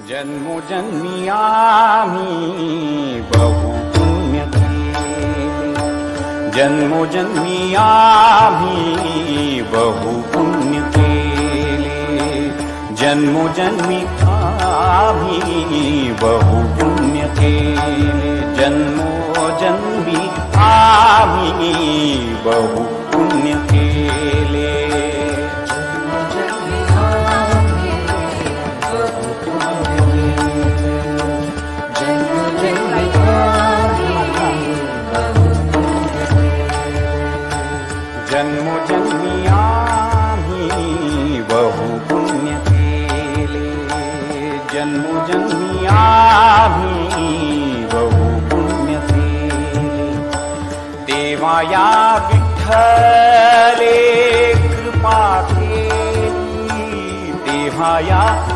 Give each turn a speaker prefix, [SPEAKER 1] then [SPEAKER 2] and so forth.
[SPEAKER 1] जन्मोजन्मी आम्ही बहु पुण्य केले, जन्मोजन्मी आम्ही बहु पुण्य केले, जन्मोजन्मी आम्ही बहु पुण्य केले, जन्मोजन्मी आम्ही बहु पुण्य केले. जन्मोजन्मी आम्ही बहु पुण्य केले, जन्मोजन्मी आम्ही बहु पुण्य केले. देवा या विठ्ठले कृपा केली, देवा या